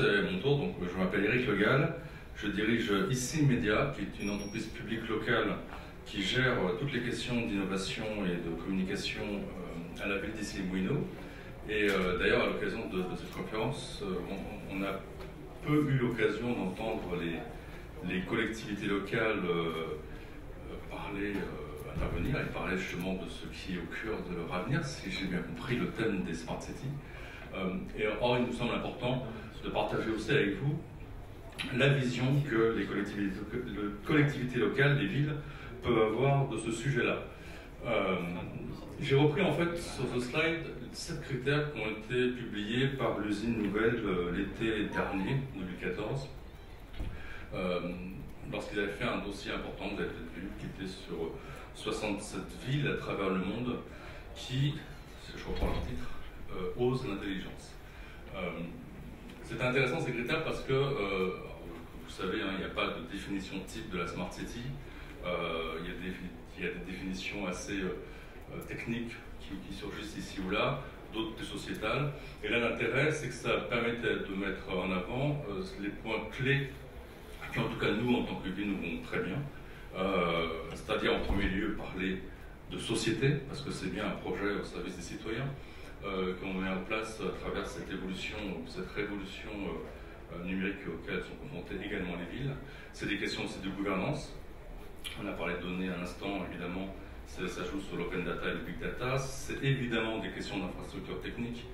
C'est mon tour, donc je m'appelle Eric Legal, je dirige ICI Media, qui est une entreprise publique locale qui gère toutes les questions d'innovation et de communication à la ville d'Issy-les-Moulineaux. Et d'ailleurs, à l'occasion de cette conférence, on a peu eu l'occasion d'entendre les collectivités locales parler, intervenir et parler justement de ce qui est au cœur de leur avenir, si j'ai bien compris le thème des Smart Cities. Or, il nous semble important de partager aussi avec vous la vision que les collectivités locales, les villes, peuvent avoir de ce sujet-là. J'ai repris en fait sur ce slide 7 critères qui ont été publiés par l'usine Nouvelle l'été dernier, 2014, lorsqu'ils avaient fait un dossier important, vous avez peut-être vu, qui était sur 67 villes à travers le monde qui, si je reprends le titre, osent l'intelligence. C'est intéressant ces critères parce que, vous savez, hein, il n'y a pas de définition type de la Smart City. Il y a des définitions assez techniques qui surgissent ici ou là, d'autres plus sociétales. Et là, l'intérêt, c'est que ça permettait de mettre en avant les points clés qui, en tout cas, nous, en tant que ville, nous vont très bien. C'est-à-dire, en premier lieu, parler de société, parce que c'est bien un projet au service des citoyens. Qu'on met en place à travers cette évolution, cette révolution numérique auquel sont confrontées également les villes. C'est des questions aussi de gouvernance. On a parlé de données à l'instant, évidemment, ça joue sur l'open data et le big data. C'est évidemment des questions d'infrastructure technique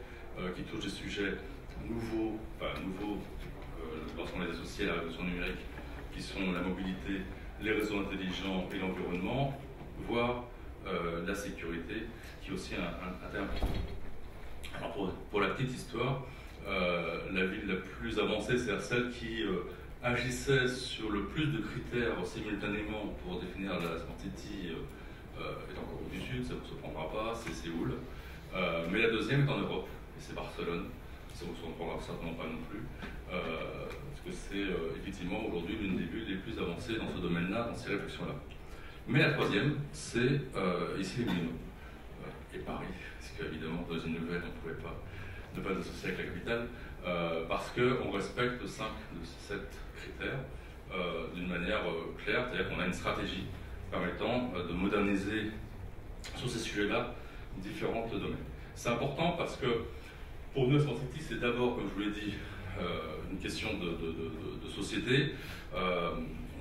qui touchent des sujets nouveaux, lorsqu'on les associe à la révolution numérique, qui sont la mobilité, les réseaux intelligents et l'environnement, voire la sécurité, qui est aussi un thème important. Alors pour la petite histoire, la ville la plus avancée, c'est celle qui agissait sur le plus de critères simultanément pour définir la Smart City est en Corée du Sud, ça ne vous surprendra pas, c'est Séoul. Mais la deuxième est en Europe, et c'est Barcelone, ça ne vous surprendra certainement pas non plus, parce que c'est effectivement aujourd'hui l'une des villes les plus avancées dans ce domaine-là, dans ces réflexions-là. Mais la troisième, c'est Issy-les-Moulineaux et Paris, parce qu'évidemment, dans une nouvelle, on ne pouvait pas ne pas associer avec la capitale, parce qu'on respecte 5 de ces 7 critères d'une manière claire, c'est-à-dire qu'on a une stratégie permettant de moderniser sur ces sujets-là différents domaines. C'est important parce que pour nous, la Smart City, c'est d'abord, comme je vous l'ai dit, une question de société.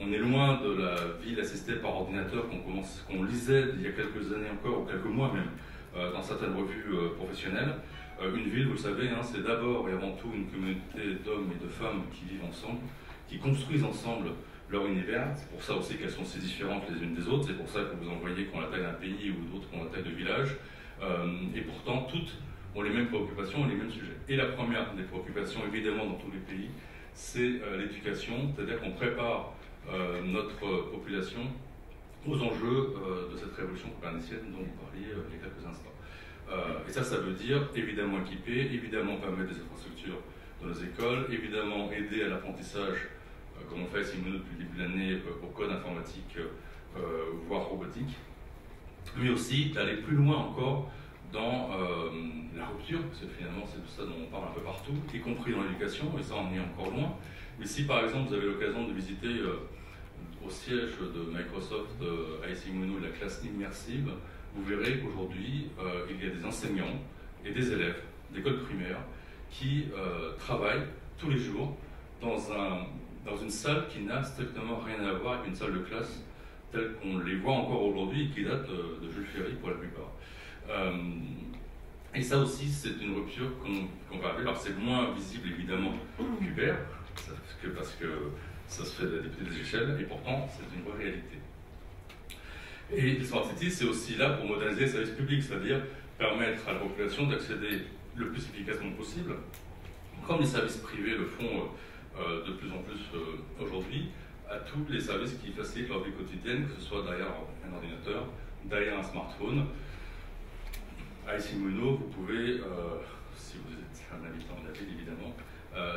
On est loin de la ville assistée par ordinateur qu'on lisait il y a quelques années encore, ou quelques mois même, dans certaines revues professionnelles. Une ville, vous le savez, hein, c'est d'abord et avant tout une communauté d'hommes et de femmes qui vivent ensemble, qui construisent ensemble leur univers. C'est pour ça aussi qu'elles sont si différentes les unes des autres. C'est pour ça que vous en voyez qui ont la taille d'un pays ou d'autres qui ont la taille de village. Et pourtant, toutes ont les mêmes préoccupations et les mêmes sujets. Et la première des préoccupations, évidemment, dans tous les pays, c'est l'éducation, c'est-à-dire qu'on prépare notre population aux enjeux de cette révolution copernicienne dont vous parliez il y a quelques instants. Et ça veut dire évidemment équiper, évidemment permettre des infrastructures dans nos écoles, évidemment aider à l'apprentissage, comme on fait ici depuis le début de l'année, au code informatique, voire robotique, mais aussi d'aller plus loin encore dans la rupture, parce que finalement c'est de ça dont on parle un peu partout, y compris dans l'éducation, et ça on est encore loin. Mais si par exemple vous avez l'occasion de visiter au siège de Microsoft à Issy-les-Moulineaux la classe immersive, vous verrez qu'aujourd'hui il y a des enseignants et des élèves d'école primaire qui travaillent tous les jours dans une salle qui n'a strictement rien à voir avec une salle de classe telle qu'on les voit encore aujourd'hui et qui date de Jules Ferry pour la plupart. Et ça aussi, c'est une rupture qu'on va appeler. Alors, c'est moins visible évidemment qu'Uber, parce que ça se fait à des petites échelles, et pourtant, c'est une vraie réalité. Et les Smart Cities, c'est aussi là pour moderniser les services publics, c'est-à-dire permettre à la population d'accéder le plus efficacement possible, comme les services privés le font de plus en plus aujourd'hui, à tous les services qui facilitent leur vie quotidienne, que ce soit derrière un ordinateur, derrière un smartphone. À Issy-les-Moulineaux, vous pouvez, si vous êtes un habitant de la ville évidemment,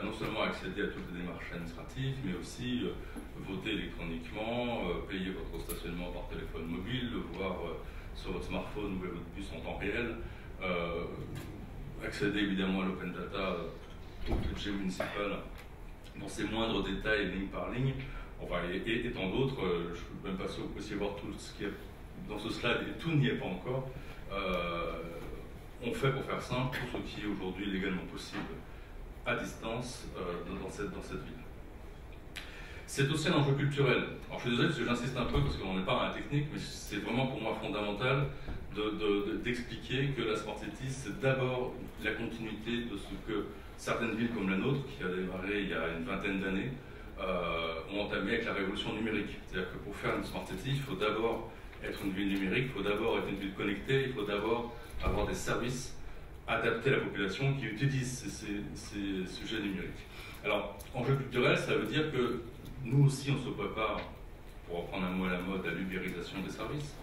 non seulement accéder à toutes les démarches administratives, mais aussi voter électroniquement, payer votre stationnement par téléphone mobile, voir sur votre smartphone où est votre bus en temps réel, accéder évidemment à l'open data au budget municipal dans ses moindres détails, ligne par ligne. Enfin, et tant d'autres, je ne peux même pas aussi voir tout ce qui est dans ce slide, et tout n'y est pas encore. On fait, pour faire simple, tout ce qui est aujourd'hui légalement possible à distance dans cette ville. C'est aussi un enjeu culturel. Alors je suis désolé parce que j'insiste un peu parce qu'on n'est pas à la technique, mais c'est vraiment pour moi fondamental d'expliquer que la Smart City, c'est d'abord la continuité de ce que certaines villes comme la nôtre, qui a démarré il y a une vingtaine d'années, ont entamé avec la révolution numérique. C'est-à-dire que pour faire une Smart City, il faut d'abord être une ville numérique, il faut d'abord être une ville connectée, il faut d'abord avoir des services adaptés à la population qui utilisent ces sujets numériques. Alors, enjeu culturel, ça veut dire que nous aussi, on se prépare, pour reprendre un mot à la mode, à l'ubérisation des services.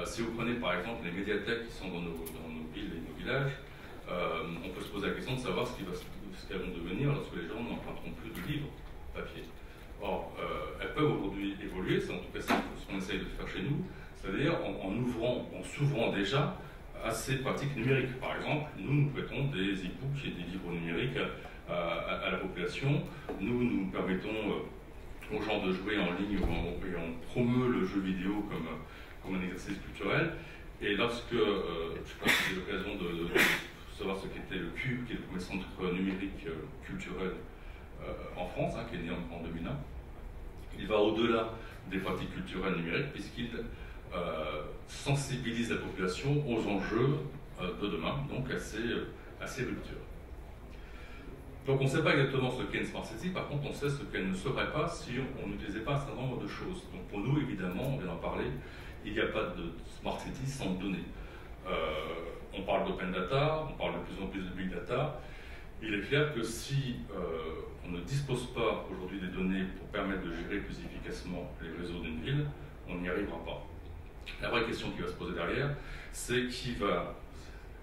Si vous prenez par exemple les médiathèques qui sont dans nos villes et nos villages, on peut se poser la question de savoir ce qu'elles vont devenir lorsque les gens n'emprunteront plus de livres papier. Or, elles peuvent aujourd'hui évoluer, c'est en tout cas ce qu'on essaye de faire chez nous, c'est-à-dire en s'ouvrant déjà à ces pratiques numériques. Par exemple, nous prêtons des e-books et des livres numériques à la population. Nous permettons aux gens de jouer en ligne et on promeut le jeu vidéo comme un exercice culturel. Et lorsque, je ne sais pas si j'ai l'occasion de savoir ce qu'était le CUBE, qui est le premier centre numérique culturel en France, qui est né en 2001, il va au-delà des pratiques culturelles numériques puisqu'il sensibilise la population aux enjeux de demain, donc assez rupture. Donc on ne sait pas exactement ce qu'est une Smart City, par contre on sait ce qu'elle ne serait pas si on n'utilisait pas un certain nombre de choses. Donc pour nous, évidemment, on vient d'en parler, il n'y a pas de Smart City sans données. On parle d'open data, on parle de plus en plus de big data. Il est clair que si on ne dispose pas aujourd'hui des données pour permettre de gérer plus efficacement les réseaux d'une ville, on n'y arrivera pas. La vraie question qui va se poser derrière, c'est qui va,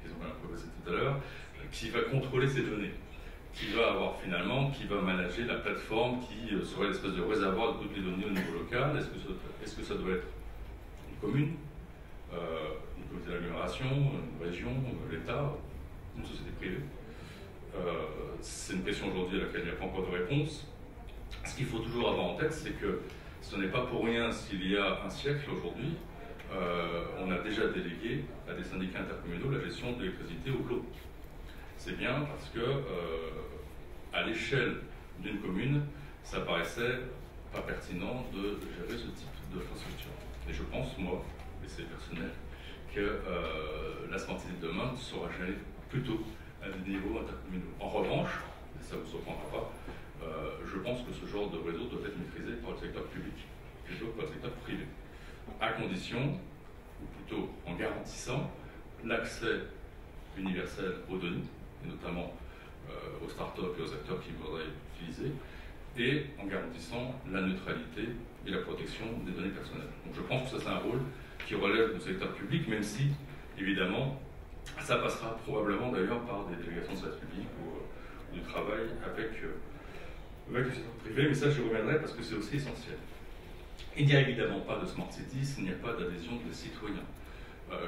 ils ont bien progressé tout à l'heure, qui va contrôler ces données, qui va manager la plateforme qui serait l'espèce de réservoir de toutes les données au niveau local. Est-ce que ça doit être une commune, une communauté d'agglomération, une région, l'État, une société privée? C'est une question aujourd'hui à laquelle il n'y a pas encore de réponse. Ce qu'il faut toujours avoir en tête, c'est que ce n'est pas pour rien s'il y a un siècle aujourd'hui, on a déjà délégué à des syndicats intercommunaux la gestion de l'électricité au clos. C'est bien parce que, à l'échelle d'une commune, ça paraissait pas pertinent de gérer ce type d'infrastructure. Et je pense, moi, et c'est personnel, que la Smart City de demain sera gérée plutôt à des niveaux intercommunaux. En revanche, et ça ne vous surprendra pas, je pense que ce genre de réseau doit être maîtrisé par le secteur public plutôt que par le secteur privé, à condition, ou plutôt en garantissant, l'accès universel aux données, et notamment aux startups et aux acteurs qui voudraient l'utiliser, et en garantissant la neutralité et la protection des données personnelles. Donc je pense que ça c'est un rôle qui relève du secteur public, même si, évidemment, ça passera probablement d'ailleurs par des délégations de service public ou du travail avec le secteur privé, mais ça j'y reviendrai parce que c'est aussi essentiel. Il n'y a évidemment pas de Smart City s'il n'y a pas d'adhésion des citoyens.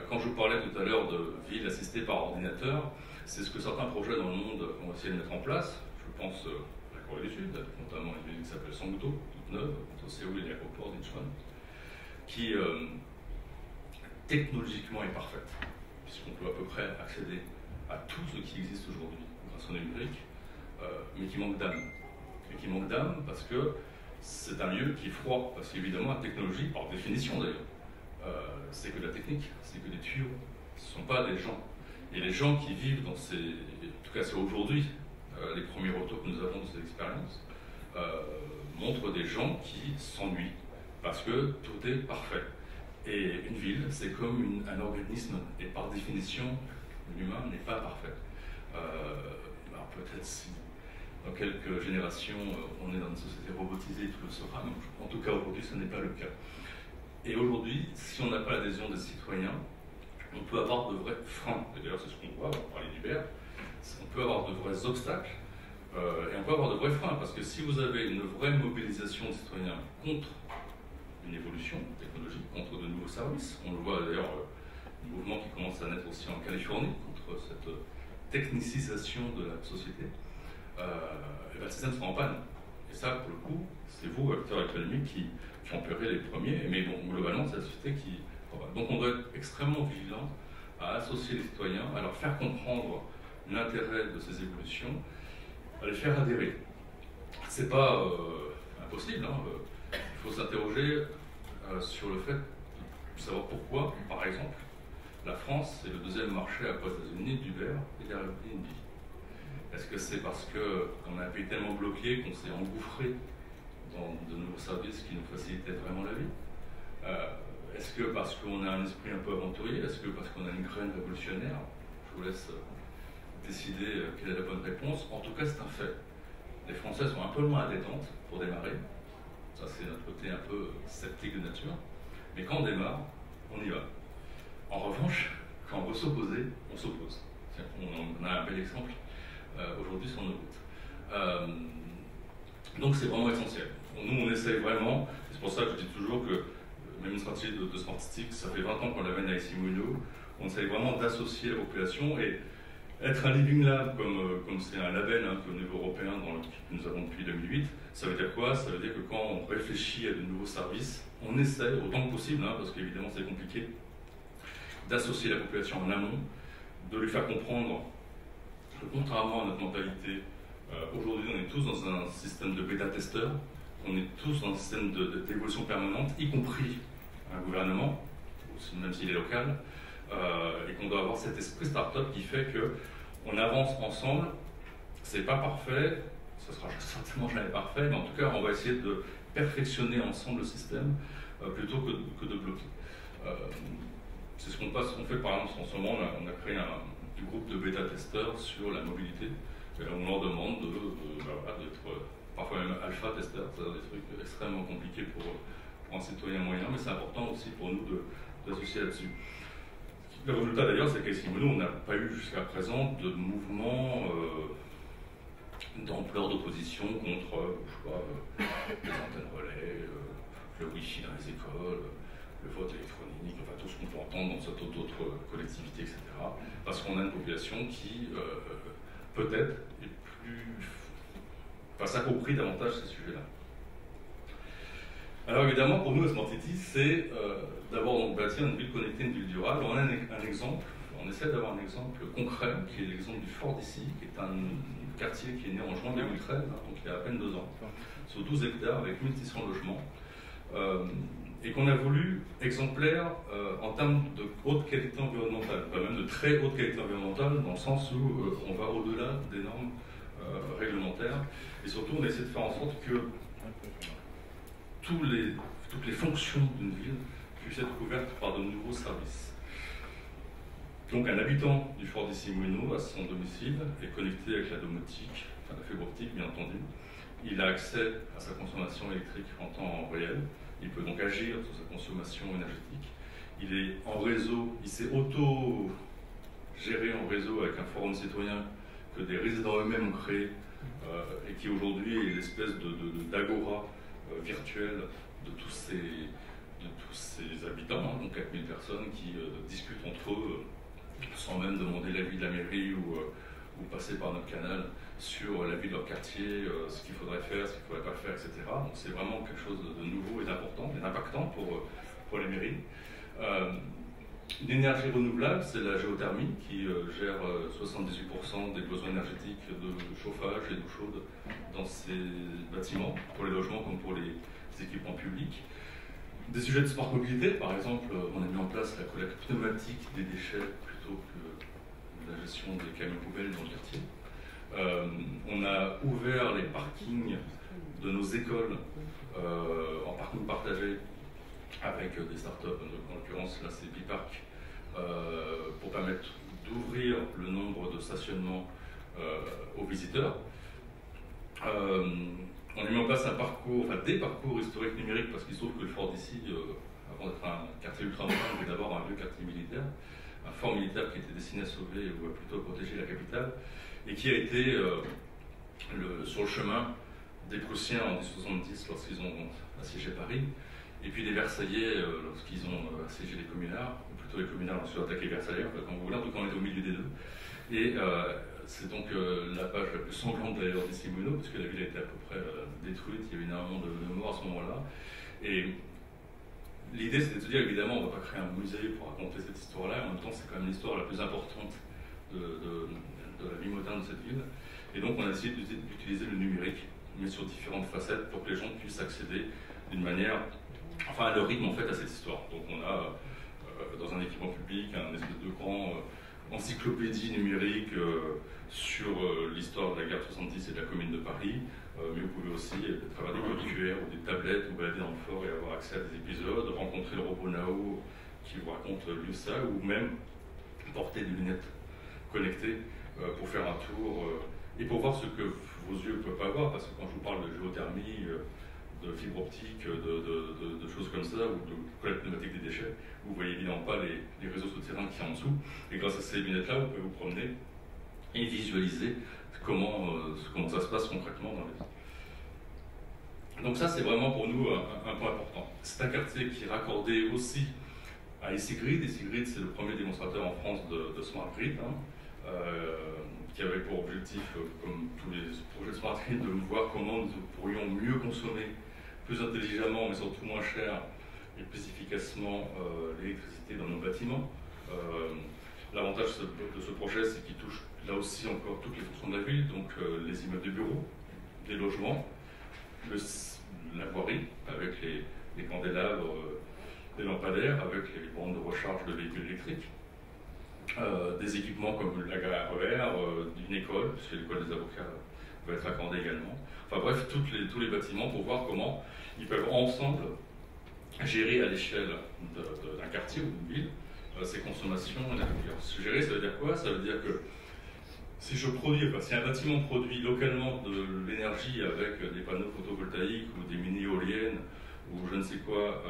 Quand je vous parlais tout à l'heure de villes assistées par ordinateur, c'est ce que certains projets dans le monde ont essayé de mettre en place. Je pense à la Corée du Sud, notamment une ville qui s'appelle Songdo, toute neuve, entre Séoul et l'aéroport d'Incheon, qui technologiquement est parfaite, puisqu'on peut à peu près accéder à tout ce qui existe aujourd'hui grâce au numérique, mais qui manque d'âme. Et qui manque d'âme parce que c'est un lieu qui est froid, parce qu'évidemment la technologie, par définition d'ailleurs, c'est que de la technique, c'est que des tuyaux, ce ne sont pas des gens. Et les gens qui vivent dans ces... En tout cas c'est aujourd'hui, les premiers retours que nous avons de ces expériences, montrent des gens qui s'ennuient, parce que tout est parfait. Et une ville, c'est comme un organisme, et par définition, l'humain n'est pas parfait. Alors peut-être si dans quelques générations, on est dans une société robotisée, tout le sera, mais en tout cas aujourd'hui, ce n'est pas le cas. Et aujourd'hui, si on n'a pas l'adhésion des citoyens, on peut avoir de vrais freins. Et d'ailleurs, c'est ce qu'on voit, on va parler d'Uber, on peut avoir de vrais obstacles, et on peut avoir de vrais freins, parce que si vous avez une vraie mobilisation des citoyens contre une évolution technologique, contre de nouveaux services, on le voit d'ailleurs, un mouvement qui commence à naître aussi en Californie, contre cette technicisation de la société, le système sera en panne. Et ça, pour le coup, c'est vous, acteurs économiques, qui en paierez les premiers. Mais bon, globalement, c'est la société qui... Donc on doit être extrêmement vigilant à associer les citoyens, à leur faire comprendre l'intérêt de ces évolutions, à les faire adhérer. C'est pas impossible, hein. Il faut s'interroger sur le fait de savoir pourquoi, par exemple, la France est le deuxième marché après les États-Unis d'Uber et d'Airbnb. Est-ce que c'est parce qu'on a un pays tellement bloqué qu'on s'est engouffré dans de nouveaux services qui nous facilitaient vraiment la vie? Est-ce que parce qu'on a un esprit un peu aventurier? Est-ce que parce qu'on a une graine révolutionnaire? Je vous laisse décider quelle est la bonne réponse. En tout cas, c'est un fait. Les Français sont un peu moins à détente pour démarrer. Ça, c'est notre côté un peu sceptique de nature. Mais quand on démarre, on y va. En revanche, quand on veut s'opposer, on s'oppose. On a un bel exemple aujourd'hui sur nos routes. Donc c'est vraiment essentiel. Nous, on essaye vraiment, c'est pour ça que je dis toujours que même une stratégie de Smartistics, ça fait 20 ans qu'on l'amène avec Simuno, on essaye vraiment d'associer la population et être un living lab, comme c'est un label au niveau européen que nous avons depuis 2008, ça veut dire quoi? Ça veut dire que quand on réfléchit à de nouveaux services, on essaie autant que possible, parce qu'évidemment c'est compliqué, d'associer la population en amont, de lui faire comprendre que contrairement à notre mentalité, aujourd'hui on est tous dans un système de bêta-testeurs, on est tous dans un système d'évolution permanente, y compris un gouvernement, même s'il est local, et qu'on doit avoir cet esprit start-up qui fait qu'on avance ensemble. C'est pas parfait, ça sera certainement jamais parfait, mais en tout cas on va essayer de perfectionner ensemble le système plutôt que de bloquer. C'est ce qu'on fait par exemple en ce moment, on a créé un groupe de bêta-testeurs sur la mobilité, et on leur demande d'être parfois même alpha-testeurs, c'est-à-dire des trucs extrêmement compliqués pour un citoyen moyen, mais c'est important aussi pour nous d'associer là-dessus. Le résultat d'ailleurs, c'est qu'à Simuno, on n'a pas eu jusqu'à présent de mouvement d'ampleur d'opposition contre les antennes relais, le Wi-Fi dans les écoles, le vote électronique, enfin tout ce qu'on peut entendre dans d'autres collectivités, etc. Parce qu'on a une population qui, peut-être, est plus... s'approprie davantage ces sujets-là. Alors évidemment, pour nous, à Smart City, c'est d'abord bâtir une ville connectée, une ville durable. On a un exemple, on essaie d'avoir un exemple concret, qui est l'exemple du Fort d'Issy, qui est un quartier qui est né en juin 2013, donc il y a à peine 2 ans, sur 12 hectares avec 1600 logements, et qu'on a voulu exemplaire en termes de haute qualité environnementale, pas même de très haute qualité environnementale, dans le sens où on va au-delà des normes réglementaires, et surtout on essaie de faire en sorte que toutes les fonctions d'une ville puissent être couvertes par de nouveaux services. Donc un habitant du Fort d'Issy-Moulineaux, à son domicile, est connecté avec la domotique, enfin la fibre optique bien entendu. Il a accès à sa consommation électrique en temps réel. Il peut donc agir sur sa consommation énergétique. Il est en réseau, il s'est auto-géré en réseau avec un forum citoyen que des résidents eux-mêmes ont créé et qui aujourd'hui est l'espèce d'agora virtuelle de tous ces habitants, donc 4000 personnes qui discutent entre eux sans même demander l'avis de la mairie ou passer par notre canal sur la vie de leur quartier, ce qu'il faudrait faire, ce qu'il ne faudrait pas faire, etc. Donc c'est vraiment quelque chose de nouveau et d'important et d'impactant pour les mairies. L'énergie renouvelable, c'est la géothermie qui gère 78% des besoins énergétiques de chauffage et d'eau chaude dans ces bâtiments, pour les logements comme pour les équipements publics. Des sujets de smart mobilité, par exemple, on a mis en place la collecte pneumatique des déchets plutôt que la gestion des camions poubelles dans le quartier. On a ouvert les parkings de nos écoles en parking partagé avec des startups, en l'occurrence là c'est Bipark, pour permettre d'ouvrir le nombre de stationnements aux visiteurs. On a mis en place des parcours historiques numériques parce qu'il se trouve que le Fort d'Issy, avant d'être un quartier ultramoderne, était d'abord un vieux quartier militaire, un fort militaire qui était destiné à sauver ou plutôt à protéger la capitale et qui a été sur le chemin des Prussiens en 1970 lorsqu'ils ont assiégé Paris, et puis des Versaillais lorsqu'ils ont assiégé les communards, ou plutôt les communards lorsqu'ils ont attaqué Versailles, quand vous voulez, en tout cas on est au milieu des deux. Et c'est donc la page la plus sanglante d'ailleurs d'ici Moulineaux, parce que la ville a été à peu près détruite, il y a eu énormément de morts à ce moment-là. Et l'idée, c'était de se dire, évidemment, on ne va pas créer un musée pour raconter cette histoire-là, en même temps, c'est quand même l'histoire la plus importante de la vie moderne de cette ville. Et donc, on a essayé d'utiliser le numérique, mais sur différentes facettes, pour que les gens puissent accéder d'une manière, enfin, à leur rythme, en fait, à cette histoire. Donc, on a, dans un équipement public, un espèce de grand encyclopédie numérique sur l'histoire de la guerre de 70 et de la Commune de Paris, mais vous pouvez aussi, à travers des codes QR ou des tablettes, vous balader dans le fort et avoir accès à des épisodes, rencontrer le robot Nao qui vous raconte lui ça, ou même porter des lunettes connectées pour faire un tour et pour voir ce que vos yeux ne peuvent pas voir, parce que quand je vous parle de géothermie, de fibre optique, de choses comme ça, ou de collecte pneumatique des déchets, vous ne voyez évidemment pas les réseaux souterrains qui sont en dessous, et grâce à ces lunettes-là, vous pouvez vous promener et visualiser comment ça se passe concrètement dans les villes. Donc ça, c'est vraiment pour nous un point important. C'est un quartier qui est raccordé aussi à EasyGrid. EasyGrid, c'est le premier démonstrateur en France de Smart Grid, qui avait pour objectif, comme tous les projets de Smart Grid, de voir comment nous pourrions mieux consommer, plus intelligemment, mais surtout moins cher, et plus efficacement l'électricité dans nos bâtiments. L'avantage de ce projet, c'est qu'il touche là aussi encore toutes les fonctions de la ville, donc les immeubles de bureaux, des logements, la voirie, avec les candélabres, des lampadaires, avec les bornes de recharge de véhicules électriques, des équipements comme la gare RER, d'une école, puisque l'école des avocats va être raccordée également. Enfin bref, tous les bâtiments pour voir comment ils peuvent ensemble gérer à l'échelle d'un quartier ou d'une ville ces consommations énergétiques. Gérer, ça veut dire quoi? Ça veut dire que si un bâtiment produit localement de l'énergie avec des panneaux photovoltaïques ou des mini-éoliennes ou je ne sais quoi,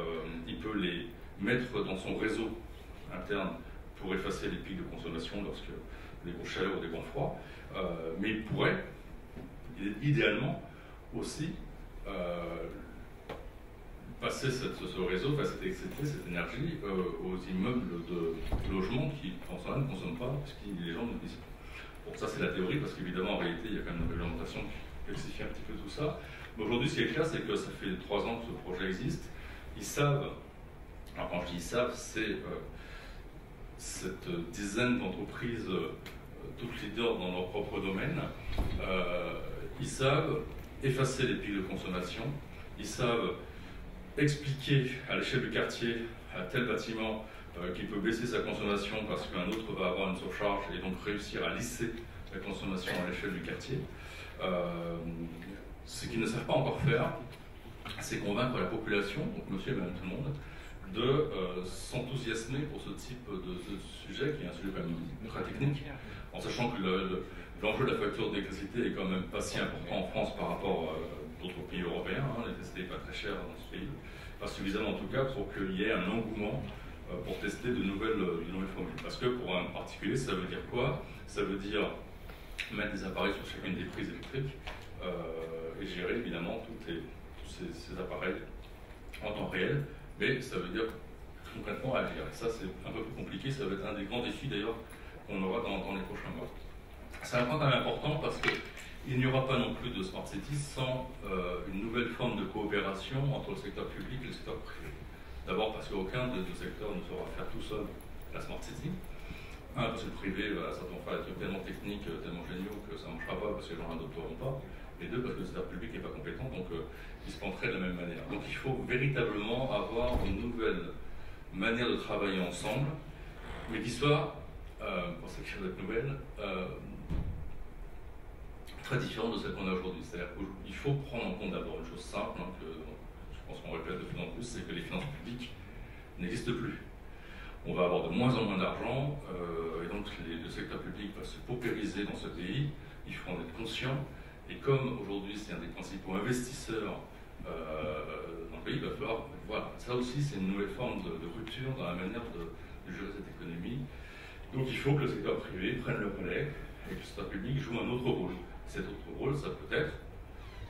il peut les mettre dans son réseau interne pour effacer les pics de consommation lorsque des grosses chaleurs ou des grands froids, mais il pourrait idéalement aussi passer ce réseau, cette énergie aux immeubles de logements qui ne consomment pas, parce que les gens ne disent pas. Bon, ça c'est la théorie, parce qu'évidemment en réalité il y a quand même une réglementation qui falsifie un petit peu tout ça. Mais aujourd'hui ce qui est clair, c'est que ça fait 3 ans que ce projet existe. Ils savent, alors quand je dis ils savent, c'est cette dizaine d'entreprises, toutes leaders dans leur propre domaine, ils savent effacer les pics de consommation, ils savent expliquer à l'échelle du quartier, à tel bâtiment, qu'il peut baisser sa consommation parce qu'un autre va avoir une surcharge et donc réussir à lisser la consommation à l'échelle du quartier. Ce qu'ils ne savent pas encore faire, c'est convaincre la population, donc monsieur et madame tout le monde, de s'enthousiasmer pour ce type de sujet, qui est un sujet quand même très technique, en sachant que l'enjeu de la facture d'électricité est quand même pas si important en France par rapport à d'autres pays européens. L'électricité n'est pas très chère dans ce pays, pas suffisamment en tout cas pour qu'il y ait un engouement pour tester de nouvelles formules. Parce que pour un particulier, ça veut dire quoi? Ça veut dire mettre des appareils sur chacune des prises électriques et gérer évidemment tous ces appareils en temps réel, mais ça veut dire concrètement agir. Et ça, c'est un peu plus compliqué, ça va être un des grands défis d'ailleurs qu'on aura dans les prochains mois. C'est un point quand même important parce qu'il n'y aura pas non plus de Smart City sans une nouvelle forme de coopération entre le secteur public et le secteur privé. D'abord parce qu'aucun des deux secteurs ne saura faire tout seul la Smart City. Parce que le privé, ça va faire des trucs tellement techniques, tellement géniaux que ça ne marchera pas parce que les gens n'adopteront pas. Et deux, parce que le secteur public n'est pas compétent, donc il se planterait de la même manière. Donc il faut véritablement avoir une nouvelle manière de travailler ensemble, mais qui soit, pour cette chose nouvelle, très différente de celle qu'on a aujourd'hui. C'est-à-dire qu'il faut prendre en compte d'abord une chose simple, que je pense qu'on répète de plus en plus, c'est que les finances publiques n'existent plus. On va avoir de moins en moins d'argent, et donc le secteur public va se paupériser dans ce pays, il faut en être conscient, et comme aujourd'hui c'est un des principaux investisseurs dans le pays, il va falloir, voilà, ça aussi c'est une nouvelle forme de rupture dans la manière de gérer cette économie. Donc il faut que le secteur privé prenne le relais, et que le secteur public joue un autre rôle. Cet autre rôle, ça peut être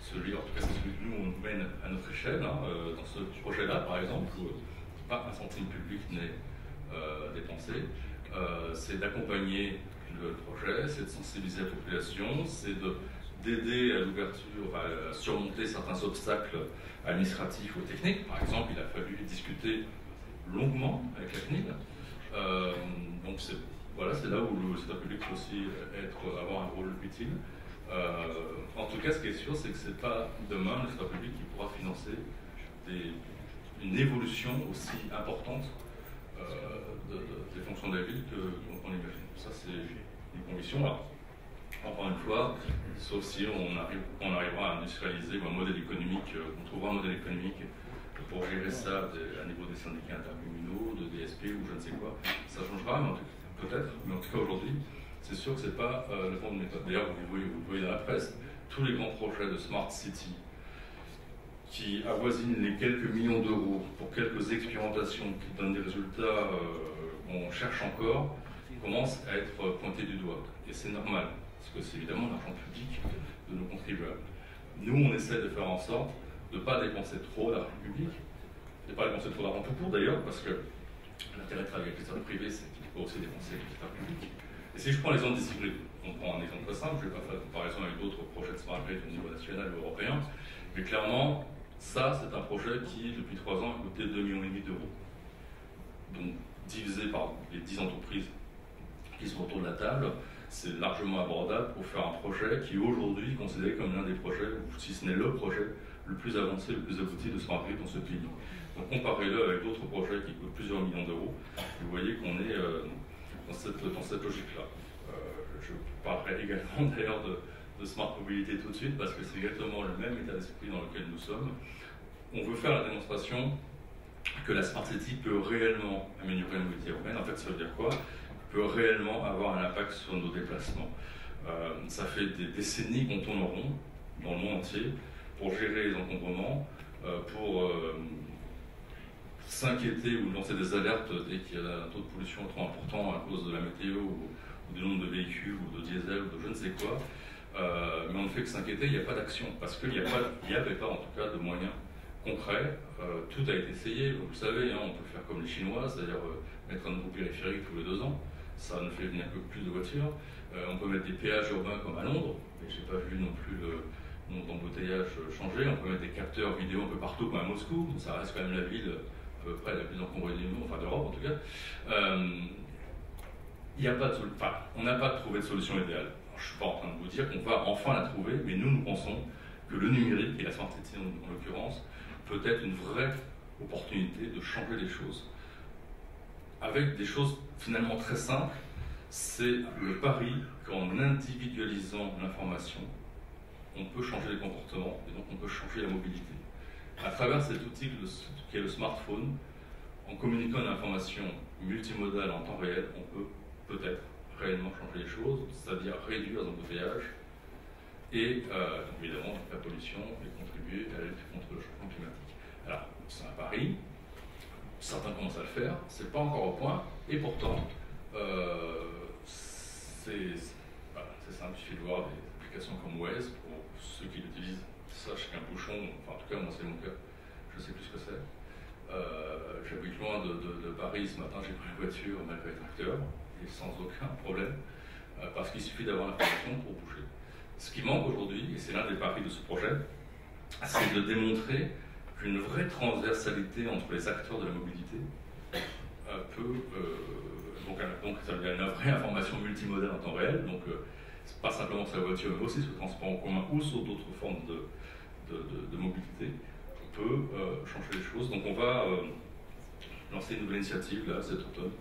celui, en tout cas c'est celui que nous on mène à notre échelle, dans ce projet-là par exemple, où pas un centime public n'est dépensé, c'est d'accompagner le projet, c'est de sensibiliser la population, c'est d'aider à l'ouverture, à surmonter certains obstacles administratifs ou techniques. Par exemple, il a fallu discuter longuement avec la CNIL. Donc voilà, c'est là où le secteur public peut aussi avoir un rôle utile. En tout cas, ce qui est sûr, c'est que ce n'est pas demain le secteur public qui pourra financer une évolution aussi importante des fonctions de la ville qu'on imagine. Ça, c'est une conviction. Alors, encore une fois, sauf si on arrivera à industrialiser un modèle économique, on trouvera un modèle économique pour gérer ça à niveau des syndicats intercommunaux, de DSP ou je ne sais quoi, ça changera, peut-être, mais en tout cas aujourd'hui, c'est sûr que ce n'est pas le bon méthode. D'ailleurs, vous voyez dans la presse, tous les grands projets de Smart City qui avoisinent les quelques millions d'euros pour quelques expérimentations qui donnent des résultats qu'on cherche encore, commencent à être pointés du doigt. Et c'est normal, parce que c'est évidemment l'argent public de nos contribuables. Nous, on essaie de faire en sorte de ne pas dépenser trop d'argent public, de ne pas dépenser trop d'argent tout court d'ailleurs, parce que l'intérêt de travailler avec le secteur privé, c'est qu'il faut aussi dépenser le secteur public. Et si je prends l'exemple des cycles, on prend un exemple très simple, je ne vais pas faire de comparaison avec d'autres projets de smart grid au niveau national ou européen, mais clairement, ça, c'est un projet qui, depuis 3 ans, a coûté 2,5 millions d'euros. Donc, divisé par les 10 entreprises qui sont autour de la table, c'est largement abordable pour faire un projet qui, aujourd'hui, est considéré comme l'un des projets, ou si ce n'est le projet, le plus avancé, le plus abouti de smart grid dans ce pays. Donc, comparez-le avec d'autres projets qui coûtent plusieurs millions d'euros, vous voyez qu'on est dans cette logique-là. Je parlerai également d'ailleurs de smart mobilité tout de suite, parce que c'est exactement le même état d'esprit dans lequel nous sommes. On veut faire la démonstration que la smart city peut réellement améliorer la mobilité urbaine. En fait, ça veut dire quoi? Peut réellement avoir un impact sur nos déplacements. Ça fait des décennies qu'on tourne en rond dans le monde entier pour gérer les encombrements, pour s'inquiéter ou lancer des alertes dès qu'il y a un taux de pollution trop important à cause de la météo ou du nombre de véhicules ou de diesel ou de je ne sais quoi. Mais on ne fait que s'inquiéter, il n'y a pas d'action, parce qu'il n'y avait pas en tout cas de moyens concrets. Tout a été essayé, vous le savez, hein, on peut faire comme les Chinois, c'est-à-dire mettre un nouveau périphérique tous les 2 ans, ça ne fait venir que plus de voitures. On peut mettre des péages urbains comme à Londres, mais je n'ai pas vu non plus le nombre d'embouteillages changer. On peut mettre des capteurs vidéo un peu partout comme à Moscou, ça reste quand même la ville à peu près la plus encombrée du monde, enfin d'Europe en tout cas. On n'a pas trouvé de solution idéale. Alors, je ne suis pas en train de vous dire qu'on va enfin la trouver, mais nous pensons que le numérique, et la smart city en l'occurrence, peut être une vraie opportunité de changer les choses. Avec des choses finalement très simples, c'est le pari qu'en individualisant l'information, on peut changer les comportements et donc on peut changer la mobilité. À travers cet outil qui est le smartphone, en communiquant une information multimodale en temps réel, on peut peut-être réellement changer les choses, c'est-à-dire réduire les embouteillages et évidemment la pollution et contribuer à la lutte contre le changement climatique. Alors, c'est un pari, certains commencent à le faire, c'est pas encore au point, et pourtant, c'est simple, il suffit de voir des applications comme Waze, pour ceux qui l'utilisent, sachent qu'un bouchon, enfin en tout cas moi c'est mon cas, je sais plus ce que c'est. J'habite loin de Paris, ce matin j'ai pris la voiture malgré le tracteur, et sans aucun problème, parce qu'il suffit d'avoir l'information pour bouger. Ce qui manque aujourd'hui, et c'est l'un des paris de ce projet, c'est de démontrer qu'une vraie transversalité entre les acteurs de la mobilité donc ça veut dire une vraie information multimodale en temps réel, donc c'est pas simplement sur la voiture, mais aussi sur le transport en commun ou sur d'autres formes de mobilité, peut changer les choses. Donc on va lancer une nouvelle initiative là, cet automne,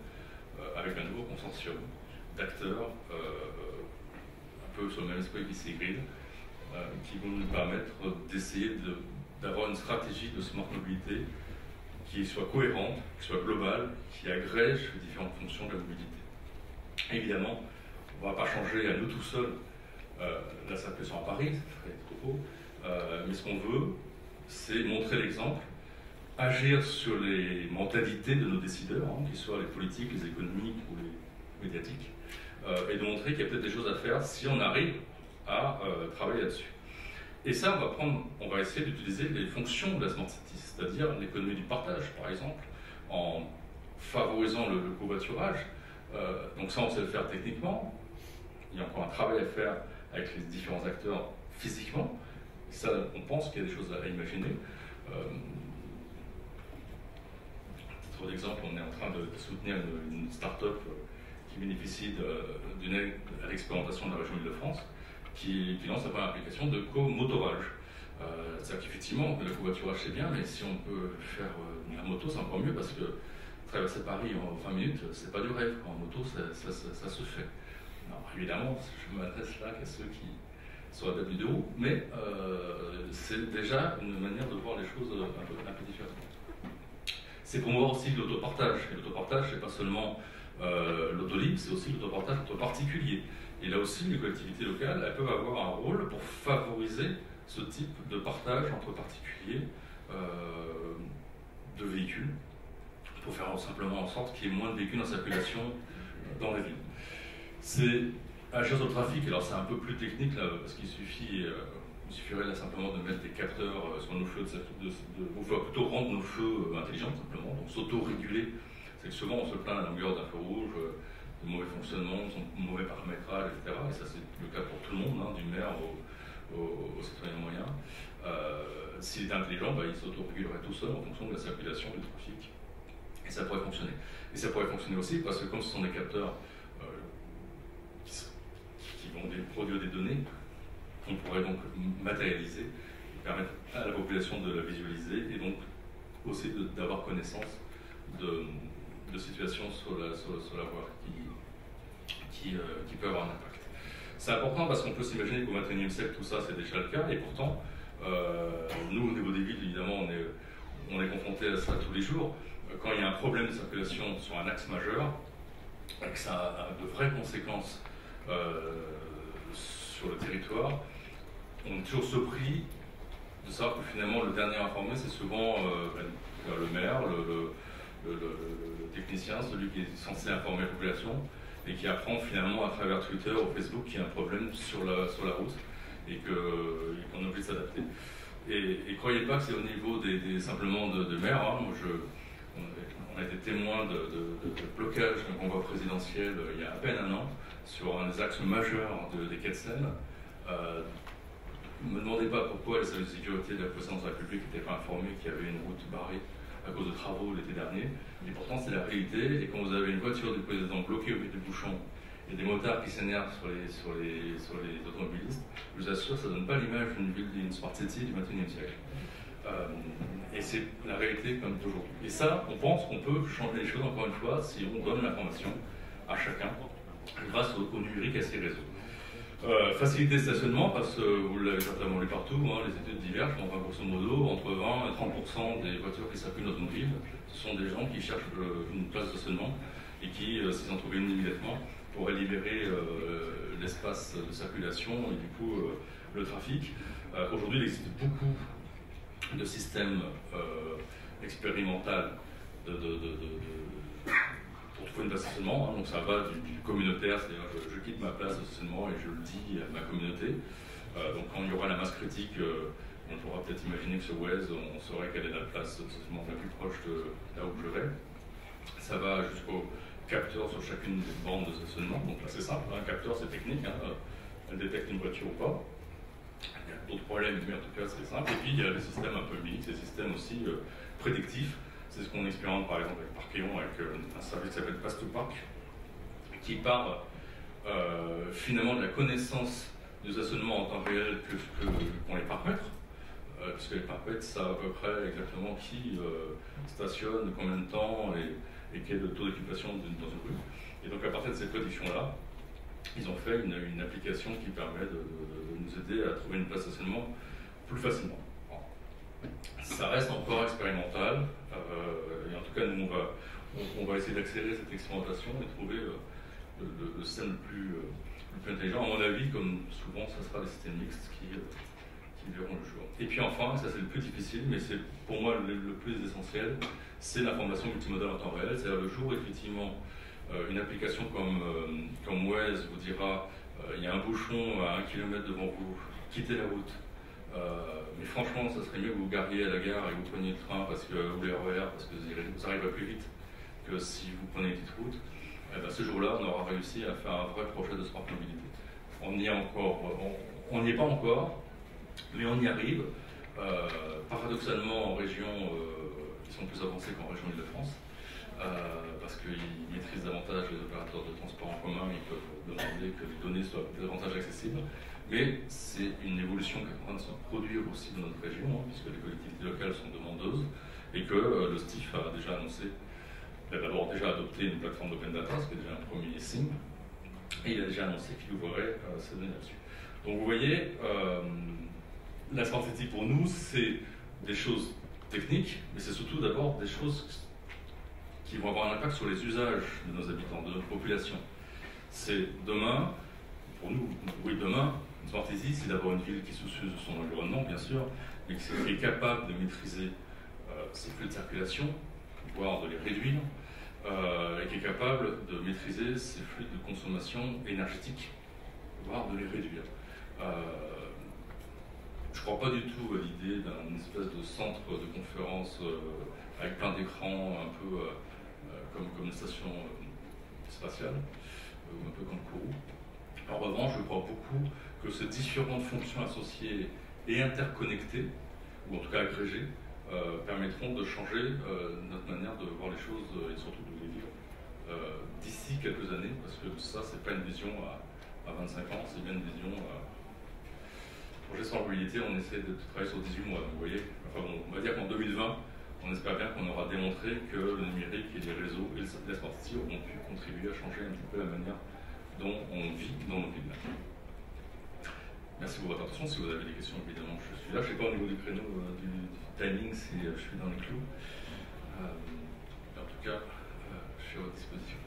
avec un nouveau consortium d'acteurs, un peu sur le même esprit qu'ICI Grid, qui vont nous permettre d'essayer d'avoir une stratégie de smart mobilité qui soit cohérente, qui soit globale, qui agrège les différentes fonctions de la mobilité. Évidemment, on ne va pas changer à nous tout seuls la circulation à Paris, c'est très trop haut, mais ce qu'on veut, c'est montrer l'exemple, agir sur les mentalités de nos décideurs, hein, qu'ils soient les politiques, les économiques ou les médiatiques, et de montrer qu'il y a peut-être des choses à faire si on arrive à travailler là-dessus. Et ça, on va essayer d'utiliser les fonctions de la Smart City, c'est-à-dire l'économie du partage, par exemple, en favorisant le covoiturage. Donc ça, on sait le faire techniquement, il y a encore un travail à faire avec les différents acteurs physiquement. Et ça, on pense qu'il y a des choses à imaginer. Pour exemple, on est en train de soutenir une start-up qui bénéficie d'une aide à l'expérimentation de la région Île-de-France, qui lance sa première application de comotorage. C'est-à-dire qu'effectivement, le covoiturage c'est bien, mais si on peut faire la moto, c'est encore mieux parce que traverser Paris en 20 minutes, c'est pas du rêve. En moto, ça se fait. Alors, évidemment, je m'adresse là qu'à ceux qui sont adeptes du deux roues, mais c'est déjà une manière de voir les choses un peu différemment. C'est pour moi aussi l'autopartage. Et l'autopartage, c'est pas seulement l'autolibre, c'est aussi l'autopartage entre particuliers. Et là aussi, les collectivités locales, elles peuvent avoir un rôle pour favoriser ce type de partage entre particuliers de véhicules, pour faire simplement en sorte qu'il y ait moins de véhicules en circulation dans les villes. C'est agir sur le trafic, alors c'est un peu plus technique là, parce qu'il suffirait là simplement de mettre des capteurs sur nos feux, ou plutôt rendre nos feux intelligents simplement, donc s'auto-réguler. C'est que souvent on se plaint à la longueur d'un feu rouge, de mauvais fonctionnement, de mauvais paramétrage, etc. Et ça c'est le cas pour tout le monde, hein, du maire aux citoyens moyens. S'il est intelligent, bah, il s'auto-régulerait tout seul en fonction de la circulation du trafic. Et ça pourrait fonctionner. Et ça pourrait fonctionner aussi parce que comme ce sont des capteurs qui vont produire des données, on pourrait donc matérialiser et permettre à la population de la visualiser et donc aussi d'avoir connaissance de situations sur la voie qui peut avoir un impact. C'est important parce qu'on peut s'imaginer qu'au XXIe siècle, tout ça c'est déjà le cas, et pourtant, nous au niveau des villes, évidemment, on est confronté à ça tous les jours. Quand il y a un problème de circulation sur un axe majeur, et que ça a de vraies conséquences sur le territoire, on est toujours surpris de savoir que finalement le dernier informé c'est souvent le maire, le technicien, celui qui est censé informer la population et qui apprend finalement à travers Twitter ou Facebook qu'il y a un problème sur la route et qu'on est obligé de s'adapter. Et croyez pas que c'est au niveau simplement de maire. Hein. Moi, on a été témoin de blocage d'un convoi présidentiel il y a à peine un an sur un des axes majeurs des quais de Seine. Ne me demandez pas pourquoi les services de sécurité de la présidence de la République n'étaient pas informés qu'il y avait une route barrée à cause de travaux l'été dernier. Et pourtant, c'est la réalité. Et quand vous avez une voiture du président bloquée au milieu du bouchon et des motards qui s'énervent sur les automobilistes, je vous assure, ça ne donne pas l'image d'une ville, d'une smart city du XXIe siècle. Et c'est la réalité comme toujours. Et ça, on pense qu'on peut changer les choses encore une fois si on donne l'information à chacun grâce au numérique et à ses réseaux. Facilité de stationnement, parce que vous l'avez certainement lu partout, hein, les études divergent, donc grosso modo, entre 20 et 30% des voitures qui circulent dans une ville, ce sont des gens qui cherchent une place de stationnement et qui, s'ils en trouvaient une immédiatement, pourraient libérer l'espace de circulation et du coup le trafic. Aujourd'hui, il existe beaucoup de systèmes expérimentaux pour trouver une place de stationnement, hein, donc ça va du communautaire, c'est-à-dire je quitte ma place de stationnement et je le dis à ma communauté. Donc quand il y aura la masse critique, on pourra peut-être imaginer que sur Waze, on saurait quelle est la place de stationnement la plus proche de là où je vais. Ça va jusqu'au capteur sur chacune des bandes de stationnement, donc là c'est simple, un capteur c'est technique, hein, elle détecte une voiture ou pas. Il y a d'autres problèmes, mais en tout cas c'est simple. Et puis il y a les systèmes un peu mixtes, des systèmes aussi prédictifs. C'est ce qu'on expérimente par exemple avec Parkeon, avec un service qui s'appelle Pass to Park, qui part finalement de la connaissance du stationnement en temps réel qu'ont les parcs-mètres, puisque les parcs-mètres savent à peu près exactement qui stationne, combien de temps et quel est le taux d'occupation dans une rue. Et donc à partir de cette prédiction-là, ils ont fait une application qui permet de nous aider à trouver une place de stationnement plus facilement. Ça reste encore expérimental, et en tout cas nous on va essayer d'accélérer cette expérimentation et trouver le système le plus intelligent. À mon avis, comme souvent, ça sera des systèmes mixtes qui verront le jour. Et puis enfin, ça c'est le plus difficile, mais c'est pour moi le plus essentiel, c'est l'information multimodale en temps réel. C'est-à-dire le jour où effectivement une application comme Waze vous dira il y a un bouchon à 1 km devant vous, quittez la route. Mais franchement, ça serait mieux que vous gariez à la gare et que vous preniez le train ou les RER parce que vous arriverez plus vite que si vous prenez une petite route. Et ben, ce jour-là, on aura réussi à faire un vrai projet de smart mobilité. on n'y est pas encore, mais on y arrive. Paradoxalement, en région, ils sont plus avancés qu'en région Île-de-France, parce qu'ils maîtrisent davantage les opérateurs de transport en commun, ils peuvent demander que les données soient davantage accessibles. Mais c'est une évolution qui est en train de se produire aussi dans notre région, hein, puisque les collectivités locales sont demandeuses, et que le STIF a déjà annoncé, il a d'abord déjà adopté une plateforme d'open data, ce qui est déjà un premier signe, et il a déjà annoncé qu'il ouvrirait ses données là-dessus. Donc vous voyez, la Smart City pour nous, c'est des choses techniques, mais c'est surtout d'abord des choses qui vont avoir un impact sur les usages de nos habitants, de notre population. C'est demain, pour nous, oui demain, une Smart City, c'est d'abord une ville qui est soucieuse de son environnement, bien sûr, mais qui est capable de maîtriser ses flux de circulation, voire de les réduire, et qui est capable de maîtriser ses flux de consommation énergétique, voire de les réduire. Je ne crois pas du tout à l'idée d'un espèce de centre de conférence avec plein d'écrans, un peu comme une station spatiale, ou un peu comme Kourou. En revanche, je crois beaucoup que ces différentes fonctions associées et interconnectées, ou en tout cas agrégées, permettront de changer notre manière de voir les choses et surtout de les vivre d'ici quelques années, parce que ça, c'est pas une vision à 25 ans, c'est bien une vision projet sans mobilité, on essaie de travailler sur 18 mois, donc vous voyez, enfin bon, on va dire qu'en 2020, on espère bien qu'on aura démontré que le numérique et les réseaux et la Smart City auront pu contribuer à changer un petit peu la manière dont on vit dans nos villes. Merci pour votre attention. Si vous avez des questions, évidemment, je suis là. Je ne sais pas au niveau du créneau, du timing, si je suis dans les clous. En tout cas, je suis à votre disposition.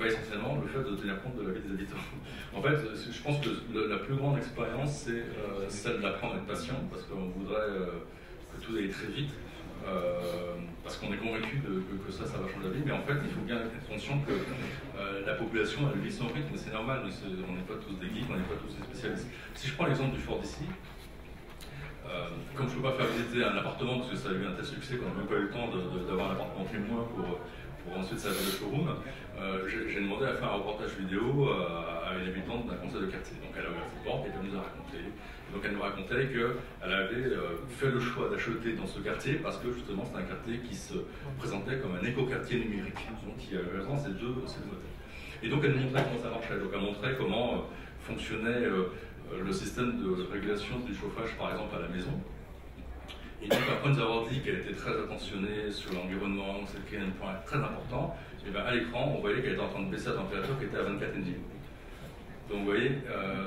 Essentiellement, le fait de tenir compte de la vie des habitants. En fait, je pense que la plus grande expérience, c'est celle d'apprendre à être patient, parce qu'on voudrait que tout aille très vite, parce qu'on est convaincu que ça va changer la vie, mais en fait, il faut bien être conscient que la population, elle vit son rythme, c'est normal, on n'est pas tous des geeks, on n'est pas tous des spécialistes. Si je prends l'exemple du Fort d'ici, comme je ne peux pas faire visiter un appartement, parce que ça a eu un tel succès qu'on n'a même pas eu le temps d'avoir un appartement témoin pour ensuite servir de showroom, j'ai demandé à faire un reportage vidéo à une habitante d'un conseil de quartier. Donc elle a ouvert ses portes et elle nous a raconté. Donc elle nous racontait qu'elle avait fait le choix d'acheter dans ce quartier parce que justement c'est un quartier qui se présentait comme un éco-quartier numérique. Donc il y avait vraiment ces deux modèles. Et donc elle nous montrait comment ça marchait. Donc elle montrait comment fonctionnait le système de régulation du chauffage par exemple à la maison. Et donc après nous avoir dit qu'elle était très attentionnée sur l'environnement, c'était un point très important, et bien à l'écran on voyait qu'elle était en train de baisser la température qui était à 24 Kelvin. Donc vous voyez,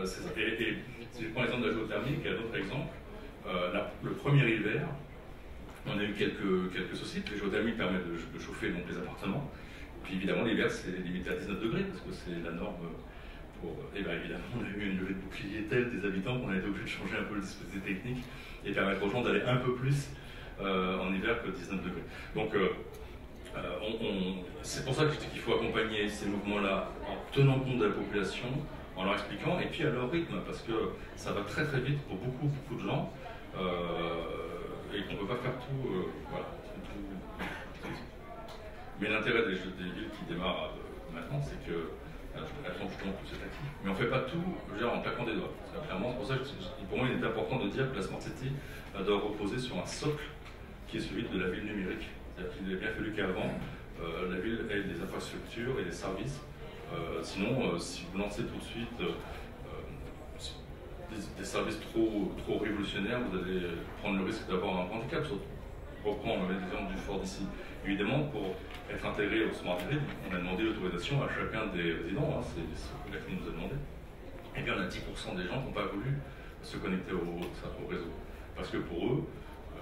c'est ça. Et si je prends l'exemple de la géothermie, qui est un autre exemple, le premier hiver, on a eu quelques soucis. La géothermie permet de chauffer donc, les appartements. Puis évidemment l'hiver c'est limité à 19 degrés parce que c'est la norme pour. Et bien évidemment on a eu une levée de bouclier telle des habitants qu'on a été obligé de changer un peu le dispositif technique et permettre aux gens d'aller un peu plus en hiver que 19 degrés. Donc c'est pour ça que je dis qu'il faut accompagner ces mouvements-là en tenant compte de la population, en leur expliquant, et puis à leur rythme, parce que ça va très très vite pour beaucoup de gens, et qu'on ne peut pas faire tout, voilà. Mais l'intérêt des villes qui démarrent maintenant, c'est que elles sont justement tout cet actif. Mais on ne fait pas tout, je veux dire, en claquant des doigts. Clairement, c'est pour ça que pour moi, il est important de dire que la Smart City doit reposer sur un socle qui est celui de la ville numérique. C'est-à-dire qu'il a bien fallu qu'avant, la ville ait des infrastructures et des services. Sinon, si vous lancez tout de suite des services trop révolutionnaires, vous allez prendre le risque d'avoir un handicap. Pour reprendre l'exemple du Fort d'ici. Évidemment, pour être intégré au Smart Grid, on a demandé l'autorisation à chacun des résidents, hein, c'est ce que la CNIL nous a demandé. Et bien, on a 10% des gens qui n'ont pas voulu se connecter au réseau. Parce que pour eux,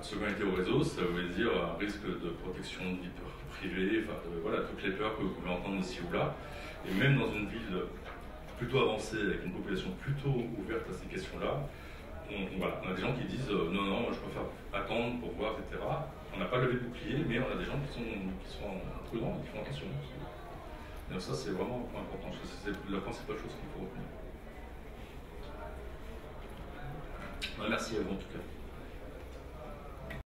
se connecter au réseau, ça veut dire un risque de protection de vie privée, enfin, voilà, toutes les peurs que vous pouvez entendre ici ou là. Et même dans une ville plutôt avancé, avec une population plutôt ouverte à ces questions-là, voilà, on a des gens qui disent non, non, je préfère attendre pour voir, etc. On n'a pas levé de bouclier, mais on a des gens qui sont prudents et qui font attention. Et donc ça, c'est vraiment important. C'est la principale chose qu'il faut retenir. Merci à vous en tout cas.